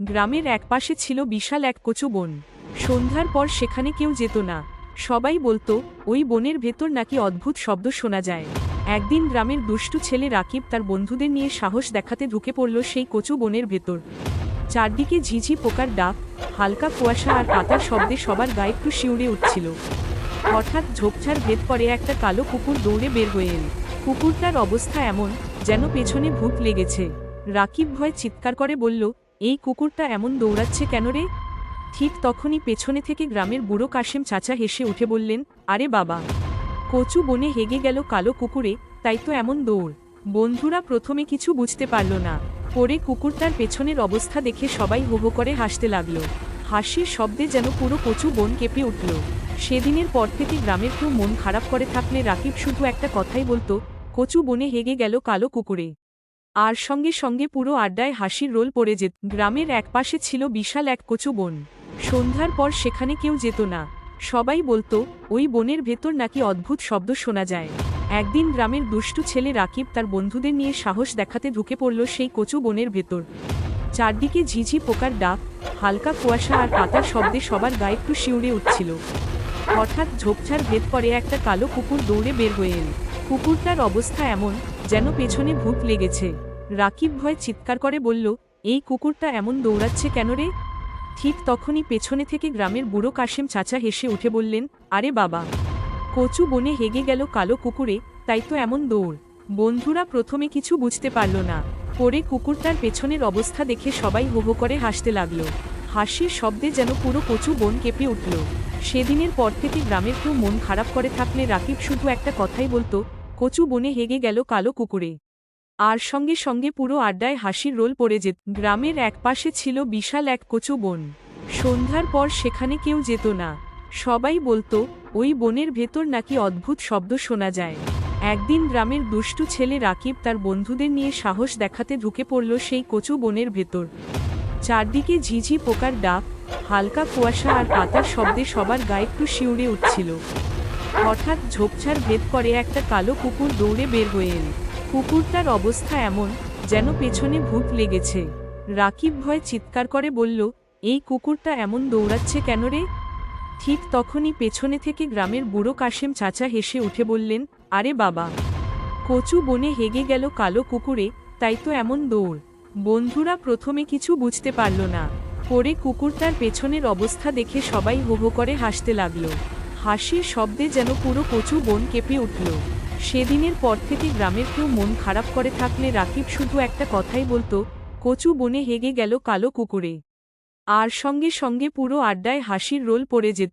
গ্রামের একপাশে ছিল বিশাল এক কচু বন। সন্ধ্যার পর সেখানে কেউ যেত না। সবাই বলতো ওই বনের ভেতর নাকি অদ্ভুত শব্দ শোনা যায়। একদিন গ্রামের দুষ্টু ছেলে রাকিব তার বন্ধুদের নিয়ে সাহস দেখাতে ঢুকে পড়ল সেই কচু বনের ভেতর। চারদিকে ঝিঝি পোকার ডাক, হালকা কুয়াশা আর পাতার শব্দে সবার গায়ে একটু শিউরে উঠছিল। হঠাৎ ঝোপঝাড় ভেদ করে একটা কালো কুকুর দৌড়ে বের হয়ে এল। কুকুরটার অবস্থা এমন যেন পেছনে ভূত লেগেছে। রাকিব ভয়ে চিৎকার করে বলল, এই কুকুরটা এমন দৌড়াচ্ছে কেন রে? ঠিক তখনই পেছনে থেকে গ্রামের বুড়ো কাশেম চাচা হেসে উঠে বললেন, আরে বাবা, কচু বনে হেগে গেল কালো কুকুরে, তাই তো এমন দৌড়। বন্ধুরা প্রথমে কিছু বুঝতে পারল না। পরে কুকুরটার পেছনের অবস্থা দেখে সবাই হো হো করে হাসতে লাগলো। হাসির শব্দে যেন পুরো কচু বন কেঁপে উঠল। সেদিনের পর থেকে গ্রামের কেউ মন খারাপ করে থাকলে রাকিব শুধু একটা কথাই বলতো, কচু বনে হেগে গেল কালো কুকুরে। আর সঙ্গে সঙ্গে পুরো আড্ডায় হাসির রোল পড়ে যেত। গ্রামের একপাশে ছিল বিশাল এক কচু বন। সন্ধ্যার পর সেখানে কেউ যেত না। সবাই বলতো ওই বনের ভেতর নাকি অদ্ভুত শব্দ শোনা যায়। একদিন গ্রামের দুষ্টু ছেলে রাকিব তার বন্ধুদের নিয়ে সাহস দেখাতে ঢুকে পড়ল সেই কচু বনের ভেতর। চারদিকে ঝিঝি পোকার ডাক, হালকা কুয়াশা আর পাতার শব্দে সবার গায়ে একটু শিউরে উঠছিল। হঠাৎ ঝোপঝাড় ভেদ করে একটা কালো কুকুর দৌড়ে বের হয়ে এল। কুকুরটার অবস্থা এমন যেন পেছনে ভূত লেগেছে। রাকিব ভয়ে চিৎকার করে বলল, এই কুকুরটা এমন দৌড়াচ্ছে কেন রে? ঠিক তখনই পেছনে থেকে গ্রামের বুড়ো কাশেম চাচা হেসে উঠে বললেন, আরে বাবা, কচু বনে হেগে গেল কালো কুকুরে, তাই তো এমন দৌড়। বন্ধুরা প্রথমে কিছু বুঝতে পারল না। পরে কুকুরটার পেছনের অবস্থা দেখে সবাই হো হো করে হাসতে লাগলো। হাসির শব্দে যেন পুরো কচু বন কেঁপে উঠল। সেদিনের পর থেকে গ্রামের কেউ মন খারাপ করে থাকলে রাকিব শুধু একটা কথাই বলতো, কচু বনে হেগে গেল কালো কুকুরে। আর সঙ্গে সঙ্গে পুরো আড্ডায় হাসির রোল পড়ে যেত। গ্রামের একপাশে ছিল বিশাল এক কচু বন। সন্ধ্যার পর সেখানে কেউ যেত না। সবাই বলতো ওই বনের ভেতর নাকি অদ্ভুত শব্দ শোনা যায়। একদিন গ্রামের দুষ্টু ছেলে রাকিব তার বন্ধুদের নিয়ে সাহস দেখাতে ঢুকে পড়ল সেই কচু বনের ভেতর। চারদিকে ঝিঝি পোকার ডাক, হালকা কুয়াশা আর পাতার শব্দে সবার গায়ে একটু শিউরে উঠছিল। হঠাৎ ঝোপঝাড় ভেদ করে একটা কালো কুকুর দৌড়ে বের হয়ে এল। কুকুরটার অবস্থা এমন যেন পেছনে ভূত লেগেছে। রাকিব ভয়ে চিৎকার করে বলল, এই কুকুরটা এমন দৌড়াচ্ছে কেন রে? ঠিক তখনই পেছনে থেকে গ্রামের বুড়ো কাশেম চাচা হেসে উঠে বললেন, আরে বাবা, কচু বনে হেগে গেল কালো কুকুরে, তাই তো এমন দৌড়। বন্ধুরা প্রথমে কিছু বুঝতে পারল না। পরে কুকুরটার পেছনের অবস্থা দেখে সবাই হো হো করে হাসতে লাগলো। হাসির শব্দে যেন পুরো কচু বন কেঁপে উঠল। সেদিনের পর থেকে গ্রামের কেউ মন খারাপ করে থাকলে রাকিব শুধু একটা কথাই বলতো, কচু বনে হেগে গেল কালো কুকুরে। আর সঙ্গে সঙ্গে পুরো আড্ডায় হাসির রোল পড়ে যেত।